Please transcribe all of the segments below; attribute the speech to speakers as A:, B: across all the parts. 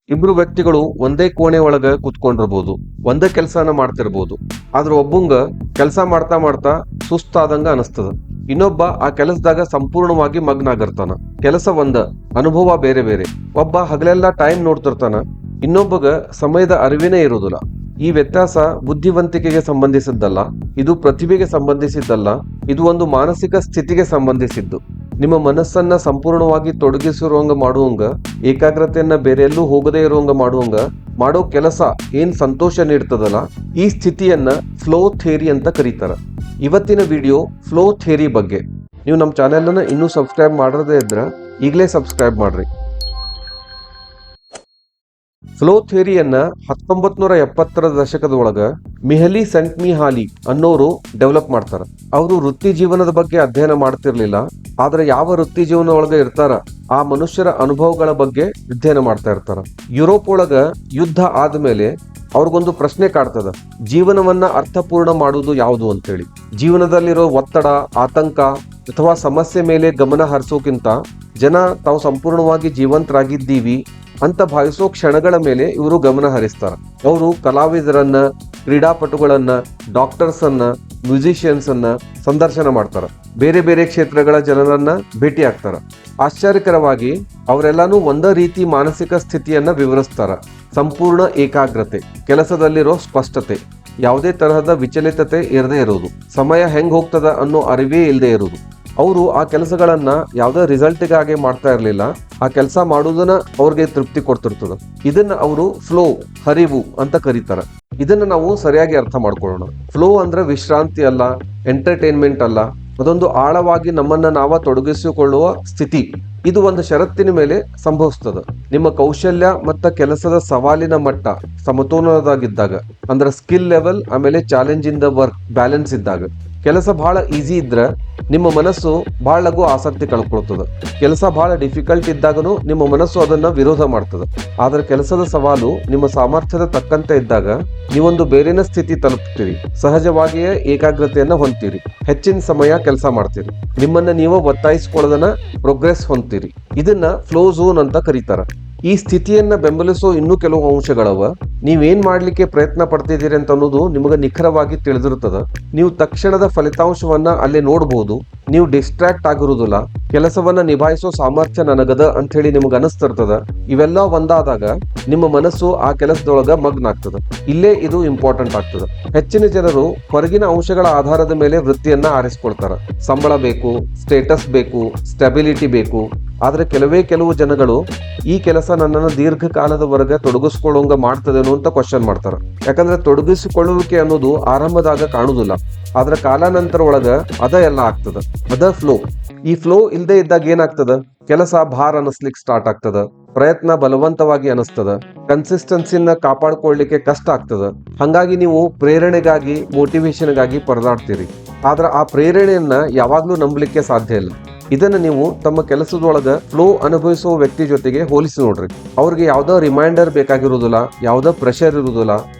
A: ಇಬ್ರು ವ್ಯಕ್ತಿಗಳು ಒಂದೇ ಕೋಣೆ ಒಳಗ ಕುತ್ಕೊಂಡಿರ್ಬೋದು, ಒಂದೇ ಕೆಲಸನ ಮಾಡ್ತಿರ್ಬೋದು. ಆದ್ರ ಒಬ್ಬಂಗ ಕೆಲಸ ಮಾಡ್ತಾ ಮಾಡ್ತಾ ಸುಸ್ತಾದಂಗ ಅನಸ್ತದ. ಇನ್ನೊಬ್ಬ ಆ ಕೆಲಸದಾಗ ಸಂಪೂರ್ಣವಾಗಿ ಮಗ್ನ ಆಗಿರ್ತಾನ. ಕೆಲಸ ಒಂದ, ಅನುಭವ ಬೇರೆ ಬೇರೆ. ಒಬ್ಬ ಹಗಲೆಲ್ಲ ಟೈಮ್ ನೋಡ್ತಿರ್ತಾನ, ಇನ್ನೊಬ್ಬಗ ಸಮಯದ ಅರಿವಿನೇ ಇರುವುದಿಲ್ಲ. ಈ ವ್ಯತ್ಯಾಸ ಬುದ್ಧಿವಂತಿಕೆಗೆ ಸಂಬಂಧಿಸಿದ್ದಲ್ಲ, ಇದು ಪ್ರತಿಭೆಗೆ ಸಂಬಂಧಿಸಿದ್ದಲ್ಲ, ಇದು ಒಂದು ಮಾನಸಿಕ ಸ್ಥಿತಿಗೆ ಸಂಬಂಧಿಸಿದ್ದು. ನಿಮ್ಮ ಮನಸ್ಸನ್ನ ಸಂಪೂರ್ಣವಾಗಿ ತೊಡಗಿಸಿರುವಂಗ ಮಾಡುವಂಗ, ಏಕಾಗ್ರತೆಯನ್ನ ಬೇರೆಲ್ಲೂ ಹೋಗದೇ ಇರುವಂಗ ಮಾಡುವಂಗ ಮಾಡೋ ಕೆಲಸ ಏನ್ ಸಂತೋಷ ನೀಡ್ತದಲ್ಲ, ಈ ಸ್ಥಿತಿಯನ್ನ ಫ್ಲೋ ಥಿಯರಿ ಅಂತ ಕರೀತಾರ. ಇವತ್ತಿನ ವಿಡಿಯೋ ಫ್ಲೋ ಥಿಯರಿ ಬಗ್ಗೆ. ನೀವು ನಮ್ಮ ಚಾನೆಲ್ ಅನ್ನ ಇನ್ನೂ ಸಬ್ಸ್ಕ್ರೈಬ್ ಮಾಡದೇ ಇದ್ರ ಈಗಲೇ ಸಬ್ಸ್ಕ್ರೈಬ್ ಮಾಡ್ರಿ. ಫ್ಲೋ ಥಿಯರಿಯನ್ನ 1970ರ ದಶಕದ ಒಳಗ ಮಿಹಲಿ ಸೆಂಟ್ಮಿಹಾಲಿ ಅನ್ನೋರು ಡೆವಲಪ್ ಮಾಡ್ತಾರ. ಅವರು ವೃತ್ತಿ ಜೀವನದ ಬಗ್ಗೆ ಅಧ್ಯಯನ ಮಾಡ್ತಿರ್ಲಿಲ್ಲ, ಆದ್ರೆ ಯಾವ ವೃತ್ತಿ ಜೀವನ ಒಳಗ ಇರ್ತಾರ ಆ ಮನುಷ್ಯರ ಅನುಭವಗಳ ಬಗ್ಗೆ ಅಧ್ಯಯನ ಮಾಡ್ತಾ ಇರ್ತಾರ. ಯುರೋಪ್ ಒಳಗ ಯುದ್ಧ ಆದ್ಮೇಲೆ ಅವ್ರಿಗೊಂದು ಪ್ರಶ್ನೆ ಕಾಡ್ತದ, ಜೀವನವನ್ನ ಅರ್ಥಪೂರ್ಣ ಮಾಡುವುದು ಯಾವುದು ಅಂತೇಳಿ. ಜೀವನದಲ್ಲಿರೋ ಒತ್ತಡ, ಆತಂಕ ಅಥವಾ ಸಮಸ್ಯೆ ಮೇಲೆ ಗಮನ ಹರಿಸೋಕ್ಕಿಂತ ಜನ ತಾವು ಸಂಪೂರ್ಣವಾಗಿ ಜೀವಂತರಾಗಿದ್ದೀವಿ ಅಂತ ಭಾವಿಸೋ ಕ್ಷಣಗಳ ಮೇಲೆ ಇವರು ಗಮನ ಹರಿಸ್ತಾರ. ಅವರು ಕಲಾವಿದರನ್ನ, ಕ್ರೀಡಾಪಟುಗಳನ್ನ, ಡಾಕ್ಟರ್ಸ್ ಅನ್ನ, ಮ್ಯೂಸಿಷಿಯನ್ಸ್ ಅನ್ನ ಸಂದರ್ಶನ ಮಾಡ್ತಾರ. ಬೇರೆ ಬೇರೆ ಕ್ಷೇತ್ರಗಳ ಜನರನ್ನ ಭೇಟಿ ಆಗ್ತಾರ. ಆಶ್ಚರ್ಯಕರವಾಗಿ ಅವರೆಲ್ಲಾನು ಒಂದೇ ರೀತಿ ಮಾನಸಿಕ ಸ್ಥಿತಿಯನ್ನ ವಿವರಿಸ್ತಾರ. ಸಂಪೂರ್ಣ ಏಕಾಗ್ರತೆ, ಕೆಲಸದಲ್ಲಿರೋ ಸ್ಪಷ್ಟತೆ, ಯಾವುದೇ ತರಹದ ವಿಚಲಿತತೆ ಇರದೇ ಇರೋದು, ಸಮಯ ಹೆಂಗ್ ಹೋಗ್ತದ ಅನ್ನೋ ಅರಿವೇ ಇಲ್ಲದೆ ಇರೋದು. ಅವರು ಆ ಕೆಲಸಗಳನ್ನ ಯಾವುದೇ ರಿಸಲ್ಟ್ಗಾಗಿ ಮಾಡ್ತಾ ಇರಲಿಲ್ಲ, ಆ ಕೆಲಸ ಮಾಡುವುದನ್ನ ಅವ್ರಿಗೆ ತೃಪ್ತಿ ಕೊಡ್ತಿರ್ತದ. ಇದನ್ನ ಅವರು ಫ್ಲೋ, ಹರಿವು ಅಂತ ಕರೀತಾರ. ಇದನ್ನ ನಾವು ಸರಿಯಾಗಿ ಅರ್ಥ ಮಾಡ್ಕೊಳ್ಳೋಣ. ಫ್ಲೋ ಅಂದ್ರೆ ವಿಶ್ರಾಂತಿ ಅಲ್ಲ, ಎಂಟರ್ಟೈನ್ಮೆಂಟ್ ಅಲ್ಲ, ಅದೊಂದು ಆಳವಾಗಿ ನಮ್ಮನ್ನ ನಾವ ತೊಡಗಿಸಿಕೊಳ್ಳುವ ಸ್ಥಿತಿ. ಇದು ಒಂದು ಷರತ್ತಿನ ಮೇಲೆ ಸಂಭವಿಸ್ತದ. ನಿಮ್ಮ ಕೌಶಲ್ಯ ಮತ್ತು ಕೆಲಸದ ಸವಾಲಿನ ಮಟ್ಟ ಸಮತೋಲನದಾಗಿದ್ದಾಗ, ಅಂದ್ರೆ ಸ್ಕಿಲ್ ಲೆವೆಲ್ ಆಮೇಲೆ challenge in the work balance ಇದ್ದಾಗ. ಕೆಲಸ ಬಹಳ ಈಸಿ ಇದ್ರೆ ನಿಮ್ಮ ಮನಸ್ಸು ಬಹಳ ಲಘು ಆಸಕ್ತಿ ಕಳ್ಕೊಳ್ತದೆ. ಕೆಲಸ ಬಹಳ ಡಿಫಿಕಲ್ಟ್ ಇದ್ದಾಗನು ನಿಮ್ಮ ಮನಸ್ಸು ಅದನ್ನ ವಿರೋಧ ಮಾಡ್ತದೆ. ಆದ್ರೆ ಕೆಲಸದ ಸವಾಲು ನಿಮ್ಮ ಸಾಮರ್ಥ್ಯದ ತಕ್ಕಂತೆ ಇದ್ದಾಗ ನೀವೊಂದು ಬೇರೆನ ಸ್ಥಿತಿ ತಲುಪ್ತೀರಿ. ಸಹಜವಾಗಿಯೇ ಏಕಾಗ್ರತೆಯನ್ನ ಹೊಂದ್ತೀರಿ, ಹೆಚ್ಚಿನ ಸಮಯ ಕೆಲಸ ಮಾಡ್ತೀರಿ, ನಿಮ್ಮನ್ನ ನೀವು ಒತ್ತಾಯಿಸಿಕೊಳ್ಳೋದನ್ನ ಪ್ರೋಗ್ರೆಸ್ ಹೊಂದ್ತೀರಿ. ಇದನ್ನ ಫ್ಲೋ ಝೋನ್ ಅಂತ ಕರೀತಾರ. ಈ ಸ್ಥಿತಿಯನ್ನ ಬೆಂಬಲಿಸೋ ಇನ್ನೂ ಕೆಲವು ಅಂಶಗಳವ. ನೀವೇನ್ ಮಾಡ್ಲಿಕ್ಕೆ ಪ್ರಯತ್ನ ಪಡ್ತಿದ್ದೀರಿ ಅಂತ ಅನ್ನೋದು ನಿಮಗೆ ನಿಖರವಾಗಿ ತಿಳಿದಿರ್ತದ. ನೀವು ತಕ್ಷಣದ ಫಲಿತಾಂಶವನ್ನ ಅಲ್ಲೇ ನೋಡಬಹುದು. ನೀವು ಡಿಸ್ಟ್ರಾಕ್ಟ್ ಆಗಿರುವುದಿಲ್ಲ. ಕೆಲಸವನ್ನ ನಿಭಾಯಿಸೋ ಸಾಮರ್ಥ್ಯ ನನಗದ ಅಂತ ಹೇಳಿ ನಿಮ್ಗೆ ಅನಿಸ್ತಿರ್ತದ. ಇವೆಲ್ಲ ಒಂದಾದಾಗ ನಿಮ್ಮ ಮನಸ್ಸು ಆ ಕೆಲಸದೊಳಗ ಮಗ್ನ ಆಗ್ತದ. ಇಲ್ಲೇ ಇದು ಇಂಪಾರ್ಟೆಂಟ್ ಆಗ್ತದ. ಹೆಚ್ಚಿನ ಜನರು ಹೊರಗಿನ ಅಂಶಗಳ ಆಧಾರದ ಮೇಲೆ ವೃತ್ತಿಯನ್ನ ಆರಿಸ್ಕೊಳ್ತಾರ. ಸಂಬಳ ಬೇಕು, ಸ್ಟೇಟಸ್ ಬೇಕು, ಸ್ಟೆಬಿಲಿಟಿ ಬೇಕು. ಆದ್ರೆ ಕೆಲವು ಜನಗಳು ಈ ಕೆಲಸ ನನ್ನನ್ನು ದೀರ್ಘಕಾಲದವರೆಗೆ ತೊಡಗಿಸ್ಕೊಳ್ಳೋಂಗ ಮಾಡ್ತದೇನೋ ಅಂತ ಕ್ವಶನ್ ಮಾಡ್ತಾರ. ಯಾಕಂದ್ರೆ ತೊಡಗಿಸಿಕೊಳ್ಳುವಿಕೆ ಅನ್ನೋದು ಆರಂಭದಾಗ ಕಾಣುದಿಲ್ಲ, ಆದ್ರೆ ಕಾಲಾನಂತರ ಒಳಗ ಅದ ಎಲ್ಲ ಆಗ್ತದ. ಅದ ಫ್ಲೋ. ಈ ಫ್ಲೋ ಇಲ್ಲದೆ ಇದ್ದಾಗ ಏನಾಗ್ತದ, ಕೆಲಸ ಭಾರ ಅನಿಸ್ಲಿಕ್ಕೆ ಸ್ಟಾರ್ಟ್ ಆಗ್ತದ, ಪ್ರಯತ್ನ ಬಲವಂತವಾಗಿ ಅನಿಸ್ತದ, ಕನ್ಸಿಸ್ಟೆನ್ಸಿನ ಕಾಪಾಡ್ಕೊಳ್ಳಿಕ್ಕೆ ಕಷ್ಟ ಆಗ್ತದ. ಹಂಗಾಗಿ ನೀವು ಪ್ರೇರಣೆಗಾಗಿ, ಮೋಟಿವೇಶನ್ಗಾಗಿ ಪರದಾಡ್ತೀರಿ. ಆದ್ರೆ ಆ ಪ್ರೇರಣೆಯನ್ನ ಯಾವಾಗ್ಲೂ ನಂಬಲಿಕ್ಕೆ ಸಾಧ್ಯ ಇಲ್ಲ. ಇದನ್ನ ನೀವು ತಮ್ಮ ಕೆಲಸದೊಳಗ ಫ್ಲೋ ಅನುಭವಿಸುವ ವ್ಯಕ್ತಿ ಜೊತೆಗೆ ಹೋಲಿಸಿ ನೋಡ್ರಿ. ಅವ್ರಿಗೆ ಯಾವ್ದೋ ರಿಮೈಂಡರ್ ಬೇಕಾಗಿರುವುದಿಲ್ಲ, ಯಾವ್ದೋ ಪ್ರೆಷರ್ ಇರುವುದಿಲ್ಲ.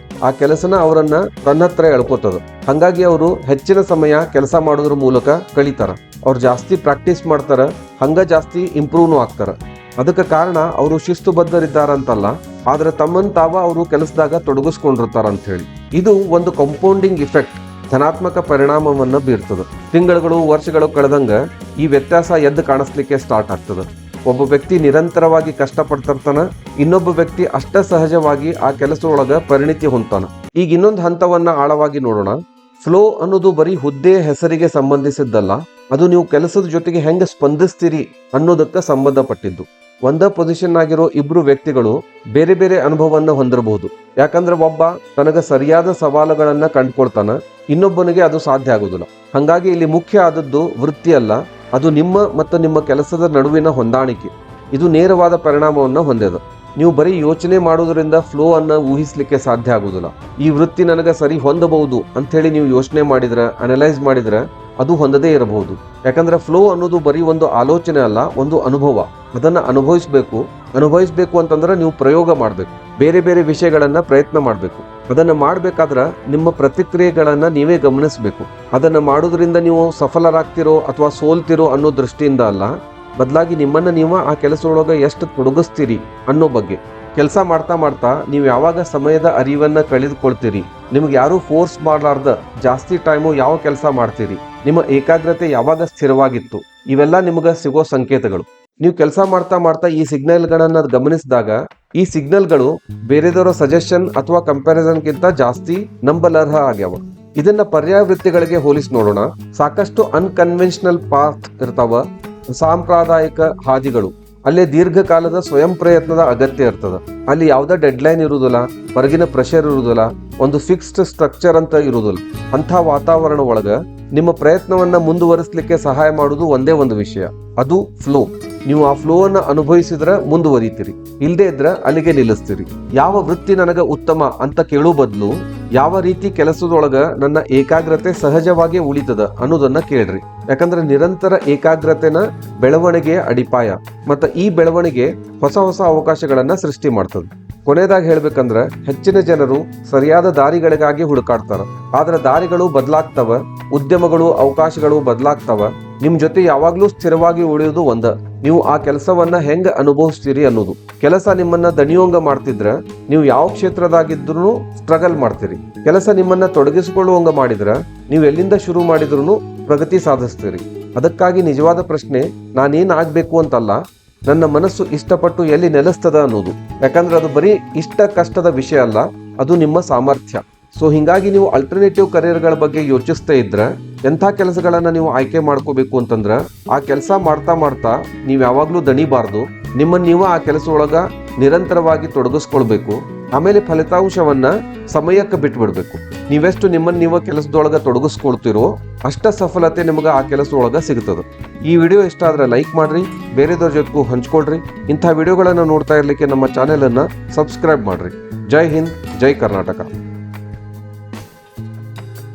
A: ಆ ಕೆಲಸನ ಅವರನ್ನ ತನ್ನ ಹತ್ರ ಎಳ್ಕೋತದ. ಹಂಗಾಗಿ ಅವರು ಹೆಚ್ಚಿನ ಸಮಯ ಕೆಲಸ ಮಾಡೋದ್ರ ಮೂಲಕ ಕಳೀತಾರ. ಅವ್ರು ಜಾಸ್ತಿ ಪ್ರಾಕ್ಟೀಸ್ ಮಾಡ್ತಾರ, ಹಂಗ ಜಾಸ್ತಿ ಇಂಪ್ರೂವ್ನು ಆಗ್ತಾರ. ಅದಕ್ಕೆ ಕಾರಣ ಅವರು ಶಿಸ್ತುಬದ್ಧರಿದ್ದಾರಂತಲ್ಲ, ಆದ್ರೆ ತಮ್ಮನ್ ತಾವ ಅವರು ಕೆಲಸದಾಗ ತೊಡಗಿಸ್ಕೊಂಡಿರ್ತಾರ ಅಂತ ಹೇಳಿ. ಇದು ಒಂದು ಕಂಪೌಂಡಿಂಗ್ ಇಫೆಕ್ಟ್, ಧನಾತ್ಮಕ ಪರಿಣಾಮವನ್ನ ಬೀರ್ತದೆ. ತಿಂಗಳುಗಳು, ವರ್ಷಗಳು ಕಳೆದಂಗ ಈ ವ್ಯತ್ಯಾಸ ಎದ್ದು ಕಾಣಿಸ್ಲಿಕ್ಕೆ ಸ್ಟಾರ್ಟ್ ಆಗ್ತದೆ. ಒಬ್ಬ ವ್ಯಕ್ತಿ ನಿರಂತರವಾಗಿ ಕಷ್ಟಪಡ್ತಿರ್ತಾನ, ಇನ್ನೊಬ್ಬ ವ್ಯಕ್ತಿ ಅಷ್ಟ ಸಹಜವಾಗಿ ಆ ಕೆಲಸದೊಳಗ ಪರಿಣಿತಿ ಹೊಂದ್ತಾನ. ಈಗ ಇನ್ನೊಂದು ಹಂತವನ್ನ ಆಳವಾಗಿ ನೋಡೋಣ. ಫ್ಲೋ ಅನ್ನೋದು ಬರೀ ಹುದ್ದೆ ಹೆಸರಿಗೆ ಸಂಬಂಧಿಸಿದ್ದಲ್ಲ, ಅದು ನೀವು ಕೆಲಸದ ಜೊತೆಗೆ ಹೆಂಗ ಸ್ಪಂದಿಸ್ತೀರಿ ಅನ್ನೋದಕ್ಕೆ ಸಂಬಂಧಪಟ್ಟಿದ್ದು. ಒಂದೇ ಪೊಸಿಷನ್ ಆಗಿರೋ ಇಬ್ರು ವ್ಯಕ್ತಿಗಳು ಬೇರೆ ಬೇರೆ ಅನುಭವವನ್ನ ಹೊಂದಿರಬಹುದು. ಯಾಕಂದ್ರೆ ಒಬ್ಬ ತನಗ ಸರಿಯಾದ ಸವಾಲುಗಳನ್ನ ಕಂಡುಕೊಳ್ತಾನ, ಇನ್ನೊಬ್ಬನಿಗೆ ಅದು ಸಾಧ್ಯ ಆಗುದಿಲ್ಲ. ಹಂಗಾಗಿ ಇಲ್ಲಿ ಮುಖ್ಯ ಆದದ್ದು ವೃತ್ತಿ ಅಲ್ಲ, ಅದು ನಿಮ್ಮ ಮತ್ತು ನಿಮ್ಮ ಕೆಲಸದ ನಡುವಿನ ಹೊಂದಾಣಿಕೆ. ಇದು ನೇರವಾದ ಪರಿಣಾಮವನ್ನು ಹೊಂದಿದೆ. ನೀವು ಬರೀ ಯೋಚನೆ ಮಾಡೋದ್ರಿಂದ ಫ್ಲೋ ಅನ್ನ ಊಹಿಸ್ಲಿಕ್ಕೆ ಸಾಧ್ಯ ಆಗುದಿಲ್ಲ. ಈ ವೃತ್ತಿ ನನಗೆ ಸರಿ ಹೊಂದಬಹುದು ಅಂತ ಹೇಳಿ ನೀವು ಯೋಚನೆ ಮಾಡಿದ್ರೆ, ಅನಲೈಸ್ ಮಾಡಿದ್ರೆ ಅದು ಹೊಂದದೇ ಇರಬಹುದು. ಯಾಕಂದ್ರೆ ಫ್ಲೋ ಅನ್ನೋದು ಬರೀ ಒಂದು ಆಲೋಚನೆ ಅಲ್ಲ, ಒಂದು ಅನುಭವ. ಅದನ್ನ ಅನುಭವಿಸ್ಬೇಕು ಅಂತಂದ್ರೆ ನೀವು ಪ್ರಯೋಗ ಮಾಡಬೇಕು, ಬೇರೆ ಬೇರೆ ವಿಷಯಗಳನ್ನ ಪ್ರಯತ್ನ ಮಾಡಬೇಕು. ಅದನ್ನ ಮಾಡ್ಬೇಕಾದ್ರೆ ನಿಮ್ಮ ಪ್ರತಿಕ್ರಿಯೆಗಳನ್ನ ನೀವೇ ಗಮನಿಸಬೇಕು. ಅದನ್ನ ಮಾಡೋದ್ರಿಂದ ನೀವು ಸಫಲರಾಗ್ತಿರೋ ಅಥವಾ ಸೋಲ್ತಿರೋ ಅನ್ನೋ ದೃಷ್ಟಿಯಿಂದ ಅಲ್ಲ, ಬದಲಾಗಿ ನಿಮ್ಮನ್ನ ನೀವು ಆ ಕೆಲಸದೊಳಗೆ ಎಷ್ಟು ತೊಡಗಿಸ್ತೀರಿ ಅನ್ನೋ ಬಗ್ಗೆ. ಕೆಲಸ ಮಾಡ್ತಾ ಮಾಡ್ತಾ ನೀವು ಯಾವಾಗ ಸಮಯದ ಅರಿವನ್ನ ಕಳೆದುಕೊಳ್ತೀರಿ, ನಿಮ್ಗೆ ಯಾರು ಫೋರ್ಸ್ ಮಾಡಲಾರ್ದ ಜಾಸ್ತಿ ಟೈಮು ಯಾವ ಕೆಲಸ ಮಾಡ್ತೀರಿ, ನಿಮ್ಮ ಏಕಾಗ್ರತೆ ಯಾವಾಗ ಸ್ಥಿರವಾಗಿತ್ತು, ಇವೆಲ್ಲ ನಿಮ್ಗೆ ಸಿಗೋ ಸಂಕೇತಗಳು. ನೀವು ಕೆಲಸ ಮಾಡ್ತಾ ಮಾಡ್ತಾ ಈ ಸಿಗ್ನಲ್ಗಳನ್ನ ಗಮನಿಸಿದಾಗ ಈ ಸಿಗ್ನಲ್ಗಳು ಬೇರೆದವರ ಸಜೆಷನ್ ಅಥವಾ ಕಂಪ್ಯಾರಿಸನ್ಗಿಂತ ಜಾಸ್ತಿ ನಂಬಲರ್ಹ ಆಗ್ಯಾವ. ಇದನ್ನ ಪರ್ಯಾಯ ವೃತ್ತಿಗಳಿಗೆ ಹೋಲಿಸಿ ನೋಡೋಣ. ಸಾಕಷ್ಟು ಅನ್ಕನ್ವೆನ್ಷನಲ್ ಪಾತ್ ಇರ್ತಾವ, ಸಾಂಪ್ರದಾಯಿಕ ಹಾದಿಗಳು. ಅಲ್ಲಿ ದೀರ್ಘಕಾಲದ ಸ್ವಯಂ ಪ್ರಯತ್ನದ ಅಗತ್ಯ ಇರ್ತದ. ಅಲ್ಲಿ ಯಾವುದೇ ಡೆಡ್ಲೈನ್ ಇರುವುದಿಲ್ಲ, ಹೊರಗಿನ ಪ್ರೆಷರ್ ಇರುವುದಿಲ್ಲ, ಒಂದು ಫಿಕ್ಸ್ಡ್ ಸ್ಟ್ರಕ್ಚರ್ ಅಂತ ಇರುವುದಿಲ್ಲ. ಅಂಥ ವಾತಾವರಣ ಒಳಗ ನಿಮ್ಮ ಪ್ರಯತ್ನವನ್ನ ಮುಂದುವರಿಸಲಿಕ್ಕೆ ಸಹಾಯ ಮಾಡುವುದು ಒಂದೇ ಒಂದು ವಿಷಯ, ಅದು ಫ್ಲೋ. ನೀವು ಆ ಫ್ಲೋ ಅನ್ನ ಅನುಭವಿಸಿದ್ರೆ ಮುಂದುವರಿತೀರಿ, ಇಲ್ಲದೆ ಇದ್ರೆ ಅಲ್ಲಿಗೆ ನಿಲ್ಲಿಸ್ತೀರಿ. ಯಾವ ವೃತ್ತಿ ನನಗ ಉತ್ತಮ ಅಂತ ಕೇಳೋ ಬದಲು ಯಾವ ರೀತಿ ಕೆಲಸದೊಳಗ ನನ್ನ ಏಕಾಗ್ರತೆ ಸಹಜವಾಗಿ ಉಳಿತದ ಅನ್ನೋದನ್ನ ಕೇಳ್ರಿ. ಯಾಕಂದ್ರೆ ನಿರಂತರ ಏಕಾಗ್ರತೆನ ಬೆಳವಣಿಗೆಯ ಅಡಿಪಾಯ. ಮತ್ತ ಈ ಬೆಳವಣಿಗೆ ಹೊಸ ಹೊಸ ಅವಕಾಶಗಳನ್ನ ಸೃಷ್ಟಿ ಮಾಡ್ತದೆ. ಕೊನೆಯದಾಗಿ ಹೇಳ್ಬೇಕಂದ್ರ ಹೆಚ್ಚಿನ ಜನರು ಸರಿಯಾದ ದಾರಿಗಳಿಗಾಗಿ ಹುಡುಕಾಡ್ತಾರ. ಆದ್ರೆ ದಾರಿಗಳು ಬದಲಾಗ್ತವ, ಉದ್ಯಮಗಳು, ಅವಕಾಶಗಳು ಬದಲಾಗ್ತವ. ನಿಮ್ ಜೊತೆ ಯಾವಾಗ್ಲೂ ಸ್ಥಿರವಾಗಿ ಉಳಿಯೋದು ಒಂದ, ನೀವು ಆ ಕೆಲಸವನ್ನ ಹೆಂಗ ಅನುಭವಿಸ್ತೀರಿ ಅನ್ನೋದು. ಕೆಲಸ ನಿಮ್ಮನ್ನ ದಣಿಯೋಂಗ ಮಾಡ್ತಿದ್ರ ನೀವು ಯಾವ ಕ್ಷೇತ್ರದಾಗಿದ್ರು ಸ್ಟ್ರಗಲ್ ಮಾಡ್ತೀರಿ. ಕೆಲಸ ನಿಮ್ಮನ್ನ ತೊಡಗಿಸಿಕೊಳ್ಳುವಂಗ ಮಾಡಿದ್ರ ನೀವು ಎಲ್ಲಿಂದ ಶುರು ಮಾಡಿದ್ರು ಪ್ರಗತಿ ಸಾಧಿಸ್ತೀರಿ. ಅದಕ್ಕಾಗಿ ನಿಜವಾದ ಪ್ರಶ್ನೆ ನಾನೇನ್ ಆಗ್ಬೇಕು ಅಂತಲ್ಲ, ನನ್ನ ಮನಸ್ಸು ಇಷ್ಟಪಟ್ಟು ಎಲ್ಲಿ ನೆಲೆಸ್ತದ ಅನ್ನೋದು. ಯಾಕಂದ್ರೆ ಅದು ಬರೀ ಇಷ್ಟ ಕಷ್ಟದ ವಿಷಯ ಅಲ್ಲ, ಅದು ನಿಮ್ಮ ಸಾಮರ್ಥ್ಯ. ಸೊ ಹಿಂಗಾಗಿ ನೀವು ಅಲ್ಟರ್ನೇಟಿವ್ ಕರಿಯರ್ಗಳ ಬಗ್ಗೆ ಯೋಚಿಸ್ತಾ ಇದ್ರ ಎಂಥ ಕೆಲಸಗಳನ್ನ ನೀವು ಆಯ್ಕೆ ಮಾಡ್ಕೋಬೇಕು ಅಂತಂದ್ರ ಆ ಕೆಲಸ ಮಾಡ್ತಾ ಮಾಡ್ತಾ ನೀವು ಯಾವಾಗ್ಲೂ ದಣಿಬಾರ್ದು. ನಿಮ್ಮನ್ನ ನೀವು ಆ ಕೆಲಸ ಒಳಗ ನಿರಂತರವಾಗಿ ತೊಡಗಿಸ್ಕೊಳ್ಬೇಕು. ಆಮೇಲೆ ಫಲಿತಾಂಶವನ್ನ ಸಮಯಕ್ಕೆ ಬಿಟ್ಬಿಡ್ಬೇಕು. ನೀವೆಷ್ಟು ನಿಮ್ಮನ್ನ ನೀವು ಕೆಲಸದೊಳಗ ತೊಡಗಿಸ್ಕೊಳ್ತಿರೋ ಅಷ್ಟ ಸಫಲತೆ ನಿಮಗೆ ಆ ಕೆಲಸದೊಳಗ ಸಿಗ್ತದೆ. ಈ ವಿಡಿಯೋ ಇಷ್ಟ ಆದ್ರೆ ಲೈಕ್ ಮಾಡ್ರಿ, ಬೇರೆದವ್ರ ಜೊತೆಗೂ ಹಂಚ್ಕೊಳ್ರಿ. ಇಂಥ ವಿಡಿಯೋಗಳನ್ನ ನೋಡ್ತಾ ಇರ್ಲಿಕ್ಕೆ ನಮ್ಮ ಚಾನೆಲ್ ಅನ್ನ ಸಬ್ಸ್ಕ್ರೈಬ್ ಮಾಡ್ರಿ. ಜೈ ಹಿಂದ್, ಜೈ ಕರ್ನಾಟಕ.